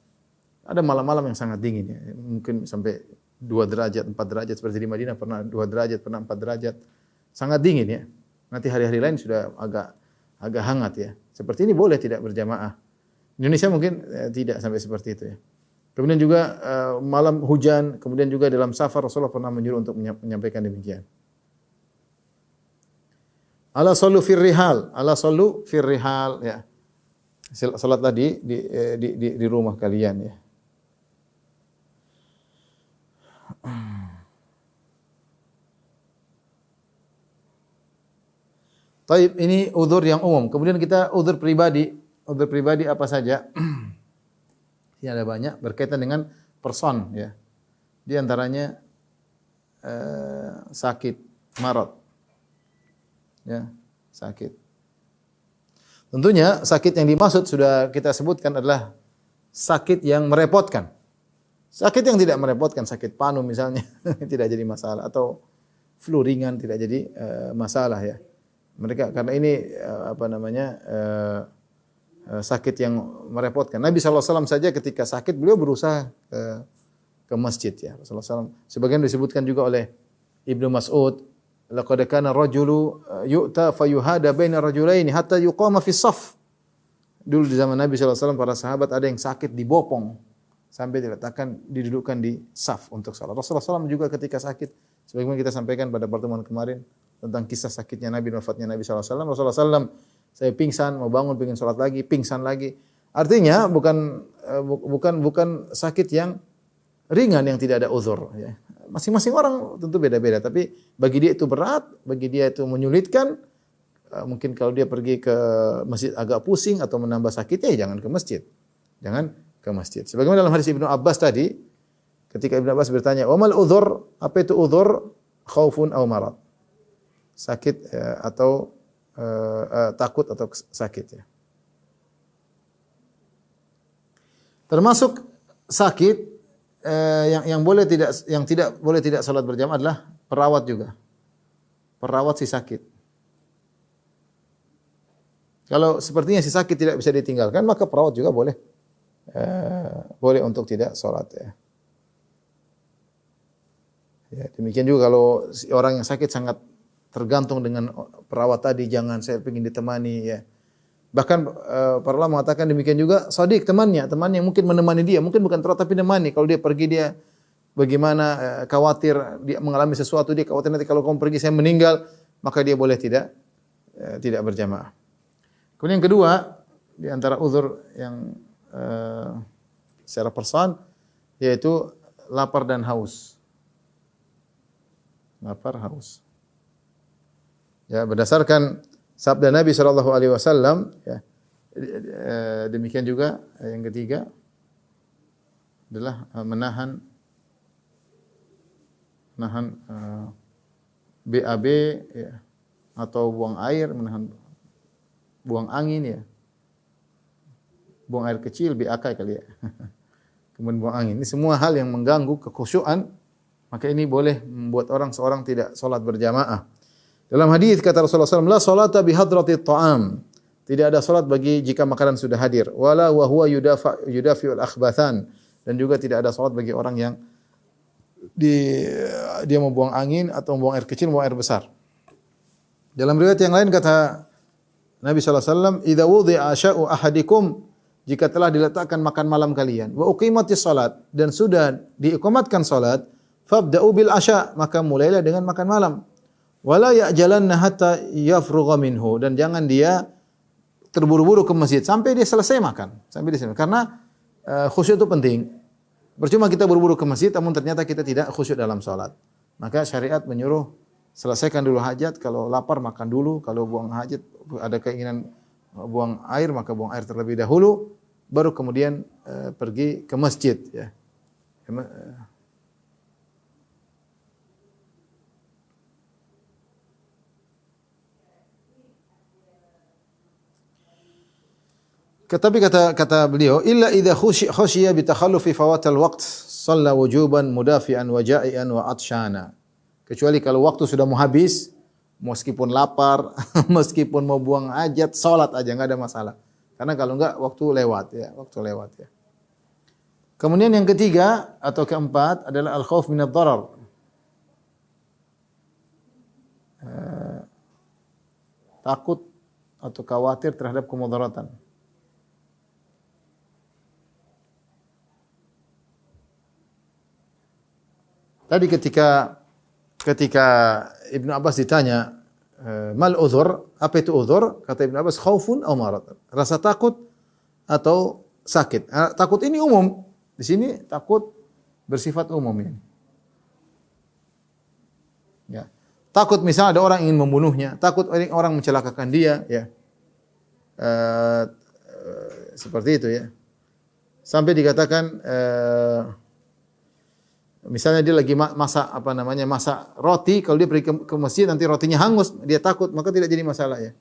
Ada malam-malam yang sangat dingin ya, mungkin sampai 2 derajat, 4 derajat seperti di Madinah pernah 2 derajat, pernah 4 derajat. Sangat dingin ya. Nanti hari-hari lain sudah agak hangat ya. Seperti ini boleh tidak berjamaah. Indonesia mungkin tidak sampai seperti itu ya. Kemudian juga malam hujan, kemudian juga dalam safar Rasulullah pernah menyuruh untuk menyampaikan demikian. Ala sallu fir rihal ya. Salatlah di rumah kalian ya. Taib, ini uzur yang umum. Kemudian kita uzur pribadi. Uzur pribadi apa saja? Ini ada banyak berkaitan dengan person ya. Di antaranya sakit, marad. Ya, sakit. Tentunya sakit yang dimaksud sudah kita sebutkan adalah sakit yang merepotkan. Sakit yang tidak merepotkan, sakit paru misalnya, tidak jadi masalah, atau flu ringan tidak jadi masalah ya. Mereka karena ini sakit yang merepotkan. Nabi SAW saja ketika sakit beliau berusaha ke masjid ya. Rasulullah SAW. Sebagian disebutkan juga oleh Ibnu Mas'ud, laqad kana rajulu yu'ta fayuhada baina rajulaini hatta yuqama fi shaf. Dulu di zaman Nabi SAW para sahabat ada yang sakit dibopong sampai diletakkan didudukkan di saf untuk salat. Rasulullah SAW juga ketika sakit, sebagaimana kita sampaikan pada pertemuan kemarin tentang kisah sakitnya Nabi, wafatnya Nabi SAW. Rasulullah SAW, saya pingsan, mau bangun, pengen salat lagi, pingsan lagi. Artinya bukan sakit yang ringan yang tidak ada uzur. Ya. Masing-masing orang tentu beda-beda, tapi bagi dia itu berat, bagi dia itu menyulitkan. Mungkin kalau dia pergi ke masjid agak pusing atau menambah sakitnya, ya jangan ke masjid. Jangan ke masjid. Sebagaimana dalam hadis Ibnu Abbas tadi, ketika Ibnu Abbas bertanya, "Wa mal uzur?" Apa itu uzur? Khaufun aw marad. Sakit atau takut atau sakit ya. Termasuk sakit yang tidak boleh tidak salat berjamaah adalah perawat juga. Perawat si sakit. Kalau sepertinya si sakit tidak bisa ditinggalkan, maka perawat juga boleh untuk tidak salat ya. Ya, demikian juga kalau orang yang sakit sangat tergantung dengan perawat tadi, jangan saya ingin ditemani ya. Bahkan para ulama mengatakan demikian juga sadiq, temannya yang mungkin menemani dia, mungkin bukan perawat tapi menemani. Kalau dia pergi dia bagaimana khawatir dia mengalami sesuatu, dia khawatir nanti kalau kamu pergi saya meninggal, maka dia boleh tidak berjamaah. Kemudian yang kedua di antara uzur yang secara person yaitu lapar dan haus. Lapar, haus. Ya, berdasarkan sabda Nabi sallallahu alaihi wasallam ya. Demikian juga yang ketiga adalah menahan BAB ya, atau buang air, menahan buang angin ya. Buang air kecil BAK kali ya. Kemudian buang angin. Ini semua hal yang mengganggu kekhusyuan, maka ini boleh membuat seorang tidak salat berjamaah. Dalam hadis kata Rasulullah SAW, la salata bihadrati ta'am. Tidak ada salat bagi jika makanan sudah hadir. Wala wa huwa yudafi'ul akhbathan. Dan juga tidak ada salat bagi orang yang dia mau buang angin atau buang air kecil, buang air besar. Dalam riwayat yang lain kata Nabi SAW, "Idza wudi'a asya'u ahadikum," jika telah diletakkan makan malam kalian, wa uqimatis salat, dan sudah diiqamatkan salat, fabda'u bil asya', maka mulailah dengan makan malam. Wala ya'jalanna hatta yafrugha minhu, dan jangan dia terburu-buru ke masjid sampai dia selesai makan, sampai dia selesai. Karena khusyuk itu penting. Percuma kita buru-buru ke masjid namun ternyata kita tidak khusyuk dalam salat. Maka syariat menyuruh selesaikan dulu hajat, kalau lapar makan dulu, kalau buang hajat ada keinginan buang air maka buang air terlebih dahulu, baru kemudian pergi ke masjid ya. Tapi kata beliau, illa idza khusyiya bi takhallufi fawatal waqt shalla wujuban mudafi'an wa ja'ian wa atshana. Kecuali kalau waktu sudah mau habis, meskipun lapar, meskipun mau buang hajat, salat aja enggak ada masalah. Karena kalau enggak waktu lewat ya. Kemudian yang ketiga atau keempat adalah al-khauf minadh dharar. Takut atau khawatir terhadap kemudaratan. Tadi ketika Ibnu Abbas ditanya, mal uzur, apa itu uzur? Kata Ibnu Abbas, khaufun aw marad. Rasa takut atau sakit. Takut ini umum. Di sini takut bersifat umum ini. Ya. Takut misalnya ada orang ingin membunuhnya, takut orang mencelakakan dia, ya. Seperti itu ya. Sampai dikatakan misalnya dia lagi masak masak roti, kalau dia pergi ke masjid nanti rotinya hangus, dia takut, maka tidak jadi masalah ya.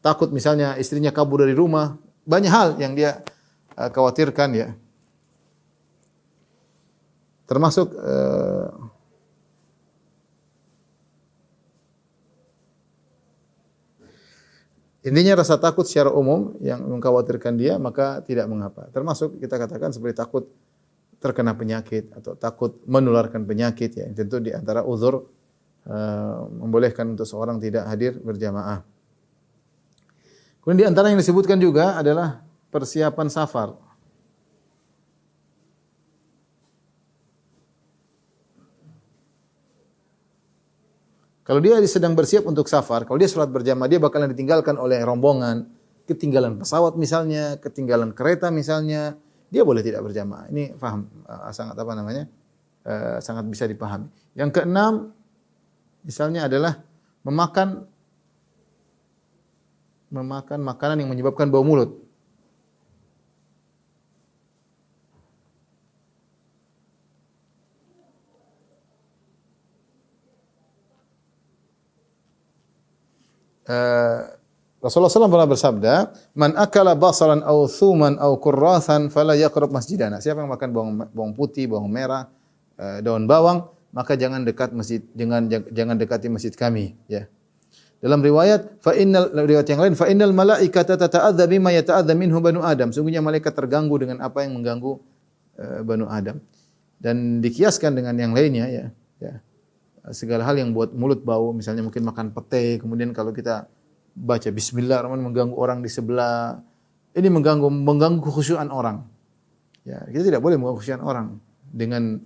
Takut misalnya istrinya kabur dari rumah, banyak hal yang dia khawatirkan ya. Termasuk intinya rasa takut secara umum yang mengkhawatirkan dia maka tidak mengapa. Termasuk kita katakan seperti takut terkena penyakit atau takut menularkan penyakit ya. Tentu di antara uzur membolehkan untuk seorang tidak hadir berjamaah. Kemudian di antara yang disebutkan juga adalah persiapan safar. Kalau dia sedang bersiap untuk safar, kalau dia salat berjamaah, dia bakalan ditinggalkan oleh rombongan, ketinggalan pesawat misalnya, ketinggalan kereta misalnya, dia boleh tidak berjamaah. Ini paham, sangat sangat bisa dipahami. Yang keenam, misalnya adalah memakan makanan yang menyebabkan bau mulut. Rasulullah SAW pernah bersabda, "Man akala basalan aw thuman aw kurrathan fala yaqrab masjidana." Siapa yang makan bawang putih, bawang merah, daun bawang, maka jangan dekat masjid, jangan dekati masjid kami, ya. Dalam riwayat yang lain, fa innal malaikata tata'adza bima yata'adza minhu banu Adam. Sungguhnya malaikat terganggu dengan apa yang mengganggu banu Adam. Dan dikiaskan dengan yang lainnya ya. Segala hal yang buat mulut bau, misalnya mungkin makan pete, kemudian kalau kita baca bismillahirrahmanirrahim mengganggu orang di sebelah, ini mengganggu kekhusyuan orang. Ya, kita tidak boleh mengganggu kekhusyuan orang dengan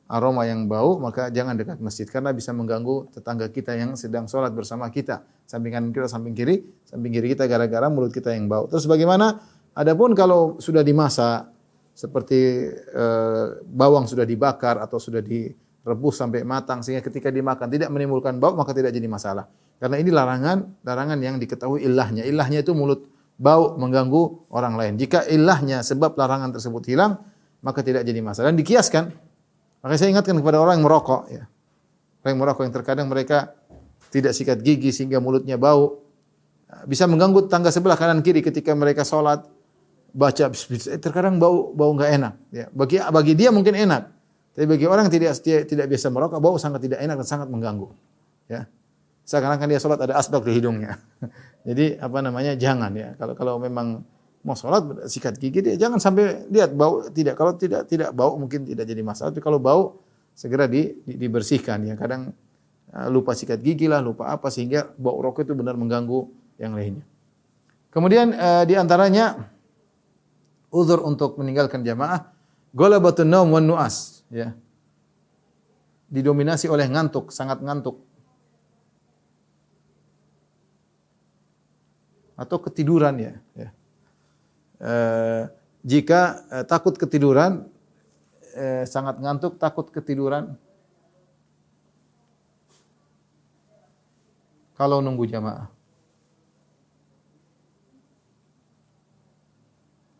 aroma yang bau, maka jangan dekat masjid karena bisa mengganggu tetangga kita yang sedang sholat bersama kita. Samping kanan kita, samping kiri kita gara-gara mulut kita yang bau. Terus bagaimana? Adapun kalau sudah dimasak seperti bawang sudah dibakar atau sudah direbus sampai matang sehingga ketika dimakan tidak menimbulkan bau, maka tidak jadi masalah. Karena ini larangan yang diketahui ilahnya. Ilahnya itu mulut bau mengganggu orang lain. Jika ilahnya sebab larangan tersebut hilang, maka tidak jadi masalah. Dan dikiaskan. Makanya saya ingatkan kepada orang yang merokok ya. Orang yang merokok yang terkadang mereka tidak sikat gigi sehingga mulutnya bau. Bisa mengganggu tetangga sebelah kanan kiri ketika mereka sholat baca terkadang bau enggak enak ya. Bagi dia mungkin enak. Tapi bagi orang yang tidak biasa merokok, bau sangat tidak enak dan sangat mengganggu. Ya. Seakan-akan dia sholat ada asbak di hidungnya. Jadi jangan ya. Kalau memang mau sholat sikat gigi dia jangan sampai lihat bau tidak. Kalau tidak bau mungkin tidak jadi masalah. Tapi kalau bau segera dibersihkan ya. Kadang lupa sikat gigi lah, lupa apa sehingga bau rokok itu benar mengganggu yang lainnya. Kemudian di antaranya uzur untuk meninggalkan jamaah, ghalabatun naum wan nu'as, ya. Didominasi oleh ngantuk, sangat ngantuk. Atau ketiduran ya. Jika takut ketiduran, sangat ngantuk, takut ketiduran, kalau nunggu jamaah,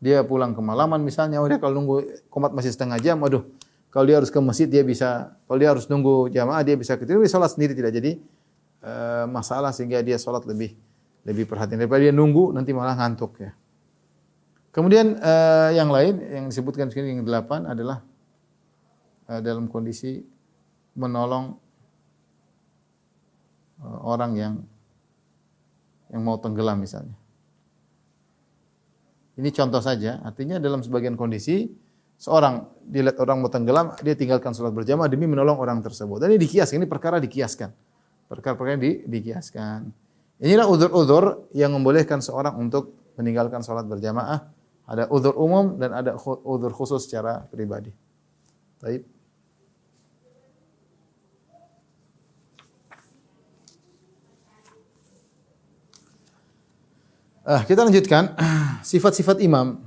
dia pulang kemalaman misalnya, dia kalau nunggu qomat masih setengah jam, aduh, kalau dia harus ke masjid dia bisa, kalau dia harus nunggu jamaah dia bisa ketidur, dia sholat sendiri tidak jadi masalah sehingga dia sholat lebih perhatian daripada dia nunggu nanti malah ngantuk ya. Kemudian yang lain yang disebutkan sini yang 8 adalah dalam kondisi menolong orang yang mau tenggelam misalnya. Ini contoh saja, artinya dalam sebagian kondisi seorang dilihat orang mau tenggelam, dia tinggalkan sholat berjamaah demi menolong orang tersebut. Dan ini dikiaskan, ini perkara dikiaskan. Perkara-perkara dikiaskan. Inilah uzur-uzur yang membolehkan seorang untuk meninggalkan sholat berjamaah. Ada uzur umum dan ada uzur khusus secara pribadi. Baik. Kita lanjutkan sifat-sifat imam.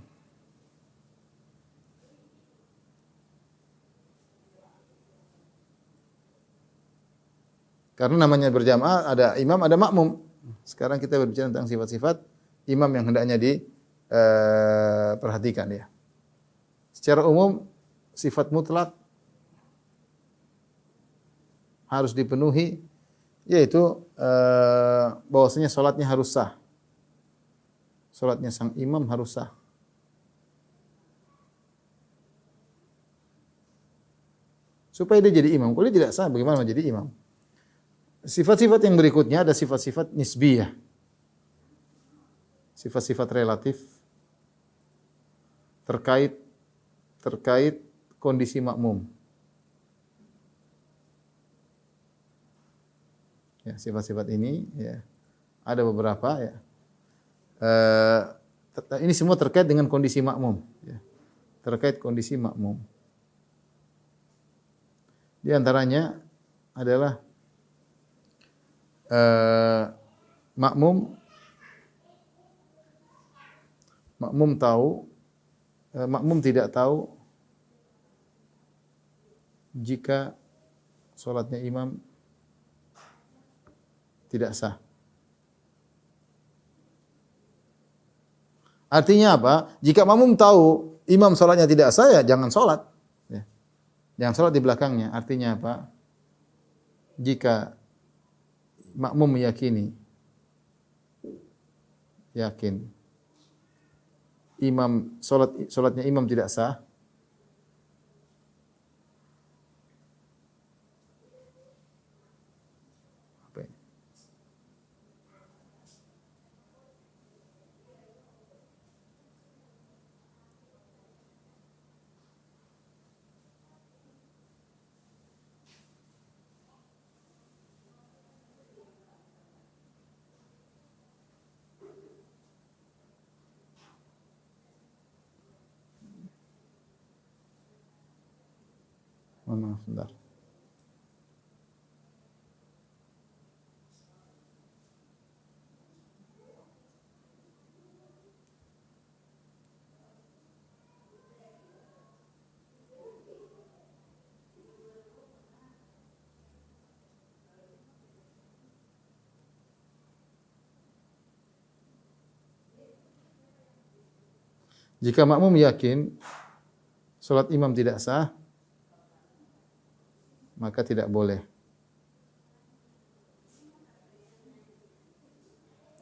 Karena namanya berjamaah ada imam, ada makmum. Sekarang kita berbicara tentang sifat-sifat imam yang hendaknya diperhatikan ya. Secara umum sifat mutlak harus dipenuhi, yaitu bahwasanya salatnya harus sah. Salatnya sang imam harus sah. Supaya dia jadi imam. Kalau dia tidak sah, bagaimana menjadi imam? Sifat-sifat yang berikutnya ada sifat-sifat nisbiyah. Sifat-sifat relatif terkait kondisi makmum. Ya, sifat-sifat ini ya ada beberapa ya. Ini semua terkait dengan kondisi makmum ya. Terkait kondisi makmum. Di antaranya adalah makmum tidak tahu jika salatnya imam tidak sah. Artinya apa? Jika makmum tahu imam salatnya tidak sah, ya jangan salat. Ya. Jangan salat di belakangnya. Artinya apa? Jika makmum yakin imam salatnya imam tidak sah, apa ini? Maaf, sebentar. Jika makmum yakin salat imam tidak sah, maka tidak boleh.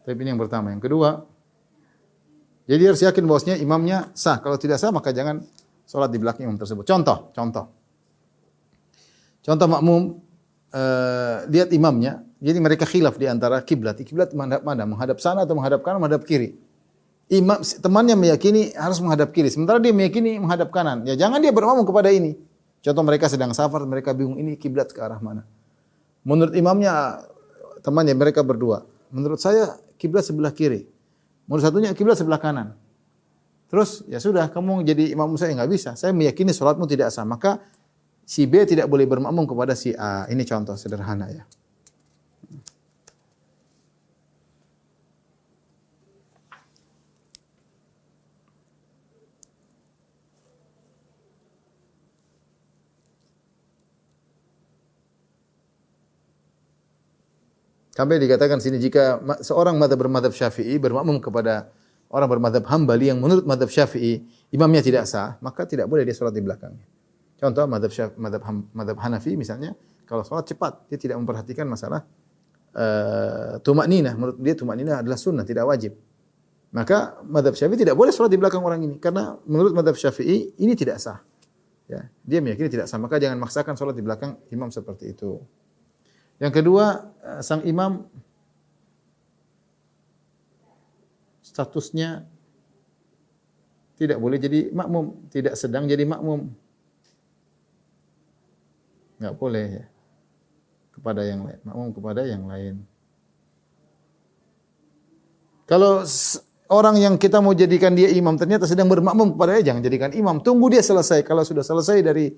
Tapi ini yang pertama. Yang kedua, jadi harus yakin bahwasanya imamnya sah. Kalau tidak sah, maka jangan salat di belakang imam tersebut. Contoh makmum lihat imamnya, jadi mereka khilaf di antara kiblat. Kiblat menghadap mana? Menghadap sana atau menghadap kanan, menghadap kiri. Temannya meyakini harus menghadap kiri, sementara dia meyakini menghadap kanan. Ya jangan dia bermakmum kepada ini. Contoh mereka sedang safar, mereka bingung ini kiblat ke arah mana. Menurut imamnya temannya mereka berdua. Menurut saya kiblat sebelah kiri. Menurut satunya kiblat sebelah kanan. Terus ya sudah kamu jadi imam saya nggak bisa. Saya meyakini sholatmu tidak sah. Maka si B tidak boleh bermakmum kepada si A. Ini contoh sederhana ya. Sampai dikatakan sini jika seorang bermadhab Syafi'i bermakmum kepada orang bermadhab Hambali yang menurut madhab Syafi'i imamnya tidak sah, maka tidak boleh dia sholat di belakangnya. Contoh madhab Hanafi misalnya, kalau sholat cepat, dia tidak memperhatikan masalah tumakninah. Menurut dia tumakninah adalah sunnah, tidak wajib. Maka madhab Syafi'i tidak boleh sholat di belakang orang ini, karena menurut madhab Syafi'i ini tidak sah. Ya, dia meyakini tidak sah, maka jangan maksakan sholat di belakang imam seperti itu. Yang kedua, sang imam statusnya tidak boleh jadi makmum, tidak sedang jadi makmum. Enggak boleh ya. Kepada yang lain, makmum kepada yang lain. Kalau orang yang kita mau jadikan dia imam ternyata sedang bermakmum kepada dia, jangan jadikan imam. Tunggu dia selesai. Kalau sudah selesai dari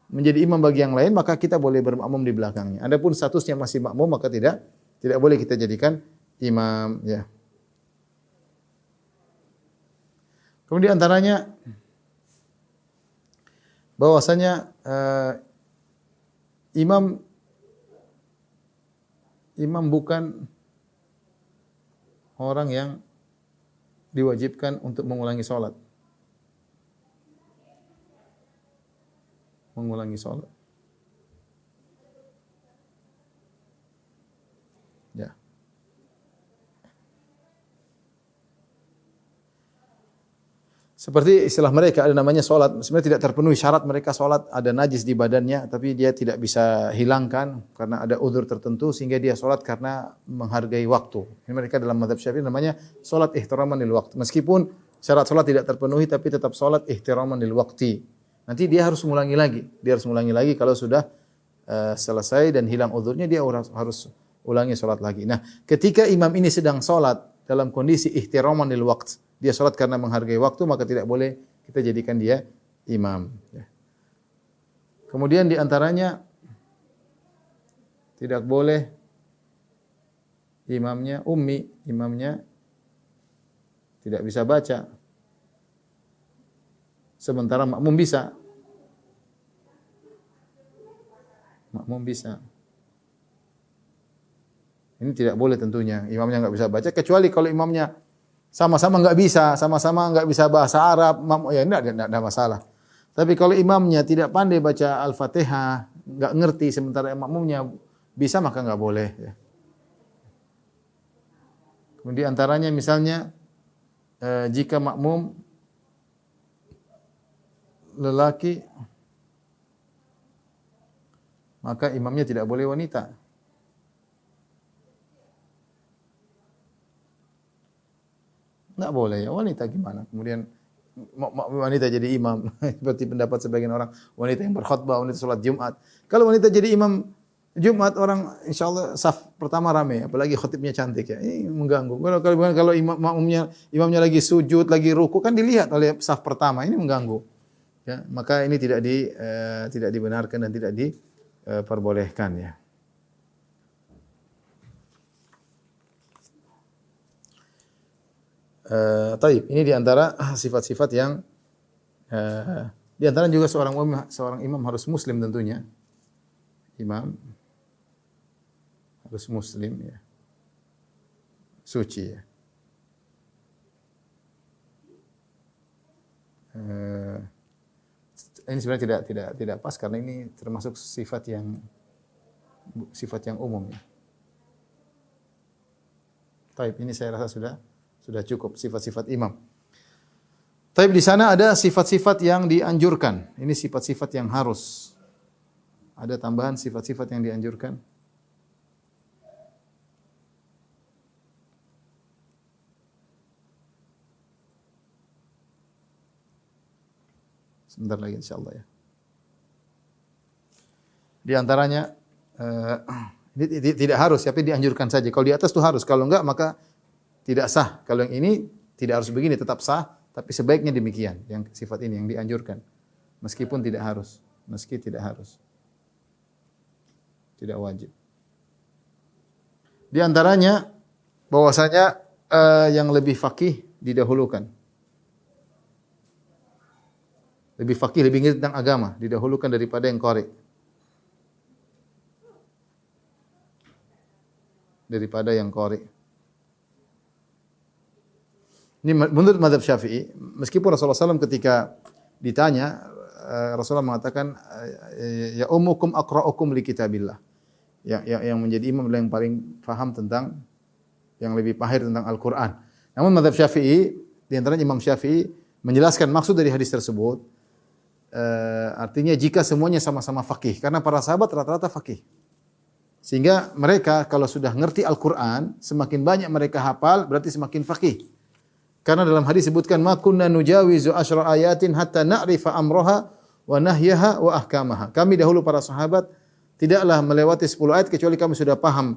menjadi imam bagi yang lain, maka kita boleh bermakmum di belakangnya. Adapun statusnya masih makmum, maka tidak boleh kita jadikan imam. Ya. Kemudian antaranya bahwasanya imam bukan orang yang diwajibkan untuk mengulangi sholat. Ya. Seperti istilah mereka ada namanya sholat. Sebenarnya tidak terpenuhi syarat mereka sholat, ada najis di badannya, tapi dia tidak bisa hilangkan karena ada udzur tertentu sehingga dia sholat karena menghargai waktu. Ini mereka dalam mazhab Syafi'i namanya sholat ihtiraman lil waqti. Meskipun syarat sholat tidak terpenuhi, tapi tetap sholat ihtiraman lil waqti. Nanti dia harus mengulangi lagi. Dia harus mengulangi lagi kalau sudah selesai dan hilang udzurnya, dia harus ulangi sholat lagi. Nah, ketika imam ini sedang sholat dalam kondisi ihtiraman lil waqt, dia sholat karena menghargai waktu, maka tidak boleh kita jadikan dia imam. Kemudian di antaranya tidak boleh imamnya ummi, imamnya tidak bisa baca. Sementara makmum bisa. Makmum bisa. Ini tidak boleh tentunya. Imamnya enggak bisa baca, kecuali kalau imamnya sama-sama enggak bisa bahasa Arab, ya enggak ada masalah. Tapi kalau imamnya tidak pandai baca Al-Fatihah, enggak ngerti sementara makmumnya bisa, maka enggak boleh. Kemudian antaranya misalnya jika makmum lelaki, maka imamnya tidak boleh wanita. Enggak boleh ya, wanita gimana? Kemudian wanita jadi imam. Seperti pendapat sebagian orang, wanita yang berkhutbah, wanita sholat Jumat. Kalau wanita jadi imam Jumat, orang insyaallah saf pertama ramai, apalagi khutibnya cantik ya. Ini mengganggu. Kalau imamnya lagi sujud, lagi ruku, kan dilihat oleh saf pertama, ini mengganggu. Ya, maka ini tidak dibenarkan dan tidak diperbolehkan ya. Taib, ini diantara sifat-sifat yang diantara juga seorang imam harus muslim tentunya. Imam harus muslim ya. Suci ya. Ini sebenarnya tidak pas karena ini termasuk sifat yang umum ya. Taib, ini saya rasa sudah cukup sifat-sifat imam. Taib, di sana ada sifat-sifat yang dianjurkan. Ini sifat-sifat yang harus. Ada tambahan sifat-sifat yang dianjurkan? Sebentar lagi insyaallah ya. Di antaranya Tidak harus, tapi dianjurkan saja. Kalau di atas itu harus, kalau enggak maka tidak sah. Kalau yang ini tidak harus begini, tetap sah, tapi sebaiknya demikian. Yang sifat ini yang dianjurkan. Meskipun tidak harus. Meski tidak harus. Tidak wajib. Di antaranya bahwasanya yang lebih faqih didahulukan. Lebih faqih, lebih ngerti tentang agama didahulukan daripada yang qari. Daripada yang qari. Ini menurut mazhab Syafi'i, meskipun Rasulullah SAW ketika ditanya, Rasulullah mengatakan, ya ummukum aqra'ukum li kitabillah. Yang menjadi imam adalah yang paling faham tentang, yang lebih pahir tentang Al-Quran. Namun mazhab Syafi'i, di antaranya Imam Syafi'i menjelaskan maksud dari hadis tersebut, artinya jika semuanya sama-sama faqih, karena para sahabat rata-rata faqih. Sehingga mereka kalau sudah ngerti Al-Quran, semakin banyak mereka hafal, berarti semakin faqih. Karena dalam hadis disebutkan, ma kunna nujawizu asyra ayatin hatta na'rifa amroha wa nahyaha wa ahkamaha. Kami dahulu para sahabat tidaklah melewati 10 ayat kecuali kami sudah paham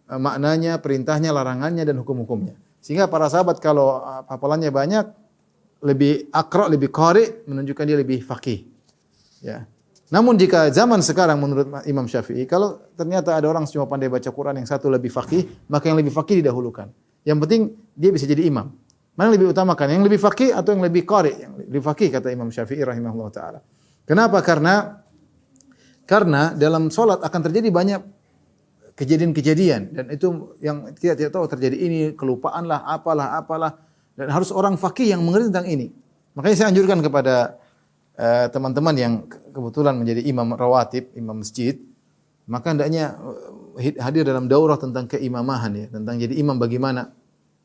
maknanya, perintahnya, larangannya dan hukum-hukumnya. Sehingga para sahabat kalau hafalannya banyak, lebih aqra, lebih qari, menunjukkan dia lebih faqih. Ya. Namun jika zaman sekarang menurut Imam Syafi'i, kalau ternyata ada orang cuma pandai baca Quran, yang satu lebih faqih, maka yang lebih faqih didahulukan. Yang penting dia bisa jadi imam. Mana yang lebih utamakan? Yang lebih faqih atau yang lebih qari? Yang lebih faqih kata Imam Syafi'i rahimahullah taala. Kenapa? Karena dalam salat akan terjadi banyak kejadian-kejadian dan itu yang kita tidak tahu terjadi ini, kelupaan lah, apalah dan harus orang faqih yang mengerti tentang ini. Makanya saya anjurkan kepada teman-teman yang kebetulan menjadi imam rawatib, imam masjid, maka hendaknya hadir dalam daurah tentang keimamahan ya, tentang jadi imam bagaimana.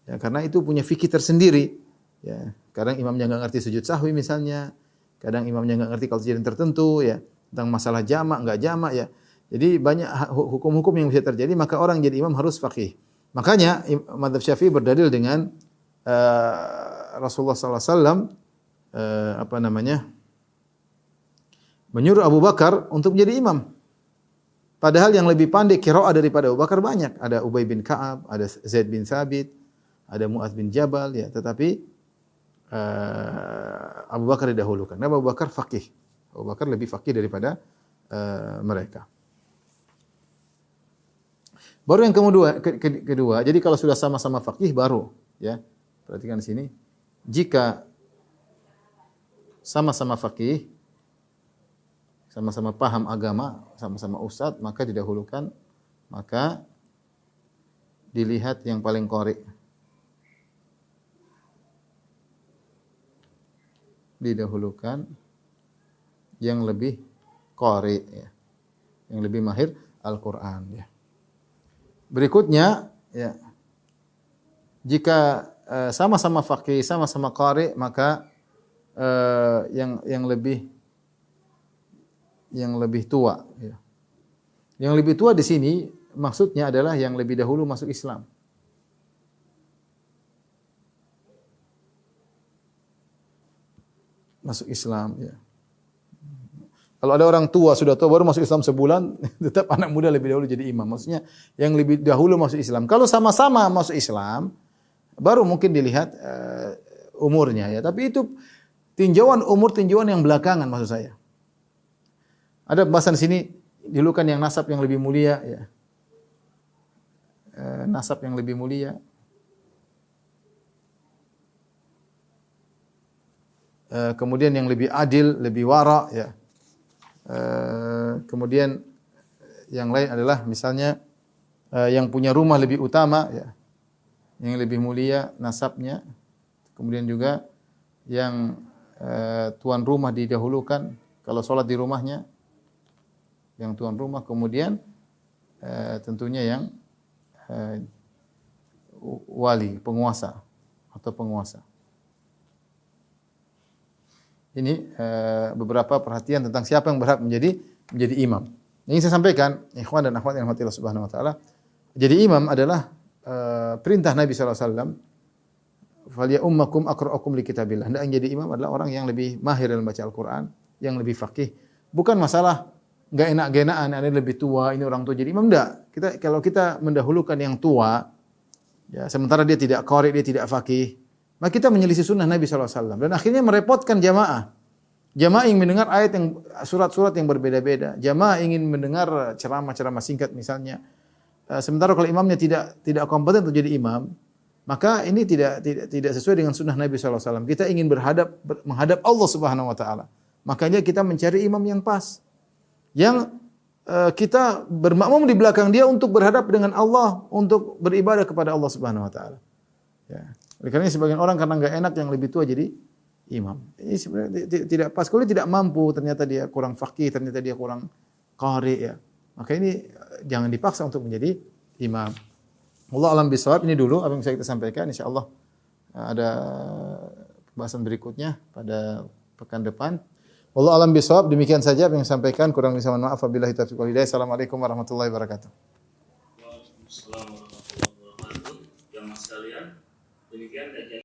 Ya, karena itu punya fikih tersendiri. Ya, kadang imamnya enggak ngerti sujud sahwi misalnya, kadang imamnya enggak ngerti kalau kejadian tertentu ya, tentang masalah jamak enggak jamak ya. Jadi banyak hukum-hukum yang bisa terjadi, maka orang jadi imam harus faqih. Makanya mazhab Syafi'i berdalil dengan Rasulullah sallallahu alaihi wasallam menyuruh Abu Bakar untuk menjadi imam. Padahal yang lebih pandai qiraah daripada Abu Bakar banyak. Ada Ubay bin Ka'ab, ada Zaid bin Thabit, ada Mu'adz bin Jabal ya, tetapi Abu Bakar didahulukan. Kenapa? Abu Bakar faqih. Abu Bakar lebih faqih daripada mereka. Baru yang kedua, jadi kalau sudah sama-sama faqih baru ya. Perhatikan di sini. Jika sama-sama faqih, sama-sama paham agama, sama-sama ustadz, maka didahulukan, maka dilihat yang paling qari. Didahulukan yang lebih qari ya. Yang lebih mahir Al-Qur'an ya. Berikutnya ya. Jika sama-sama faqih, sama-sama qari, maka yang lebih tua ya. Yang lebih tua di sini maksudnya adalah yang lebih dahulu masuk Islam. Masuk Islam ya. Kalau ada orang tua sudah tua baru masuk Islam sebulan, tetap anak muda lebih dahulu jadi imam. Maksudnya yang lebih dahulu masuk Islam. Kalau sama-sama masuk Islam, baru mungkin dilihat umurnya ya. Tapi itu tinjauan umur, tinjauan yang belakangan maksud saya. Ada bahasan di sini dihulukan yang nasab yang lebih mulia ya. Nasab yang lebih mulia. Kemudian yang lebih adil, lebih wara ya. Kemudian yang lain adalah misalnya yang punya rumah lebih utama ya. Yang lebih mulia nasabnya. Kemudian juga yang tuan rumah didahulukan kalau sholat di rumahnya. Yang tuan rumah, kemudian tentunya yang wali, penguasa atau penguasa. Ini beberapa perhatian tentang siapa yang berhak menjadi imam. Yang saya sampaikan, ikhwan dan akhwat yang dirahmati Allah Subhanahu wa taala, jadi imam adalah perintah Nabi sallallahu alaihi wasallam, "Faliya ummakum aqra'ukum li kitabillah." Hendak yang jadi imam adalah orang yang lebih mahir dalam baca Al-Qur'an, yang lebih faqih. Bukan masalah nggak enak-enakan, ada lebih tua, ini orang tua jadi imam, enggak. Kalau kita mendahulukan yang tua, ya, sementara dia tidak qari, dia tidak faqih, maka kita menyelisih sunnah Nabi SAW. Dan akhirnya merepotkan jamaah. Jamaah ingin mendengar ayat yang surat-surat yang berbeda-beda. Jamaah ingin mendengar ceramah-ceramah singkat misalnya. Sementara kalau imamnya tidak kompeten untuk jadi imam, maka ini tidak sesuai dengan sunnah Nabi SAW. Kita ingin menghadap Allah Subhanahu Wa Taala. Makanya kita mencari imam yang pas, yang kita bermakmum di belakang dia untuk berhadap dengan Allah, untuk beribadah kepada Allah Subhanahu Wa Taala. Ya. Oleh karena sebagian orang karena enggak enak yang lebih tua jadi imam. Ini sebenarnya tidak pas. Kalau dia tidak mampu, ternyata dia kurang faqih, ternyata dia kurang qari, ya. Maka ini jangan dipaksa untuk menjadi imam. Allah alam bisawab. Ini dulu apa yang bisa kita sampaikan. Insyaallah ada pembahasan berikutnya pada pekan depan. Allah alam bisawab. Demikian saja apa yang saya sampaikan. Kurang lebih mohon maaf. Wabillahi taufiq wal hidayah. Assalamualaikum warahmatullahi wabarakatuh. Waalaikumsalam warahmatullahi wabarakatuh. Jamaah sekalian, demikian kajian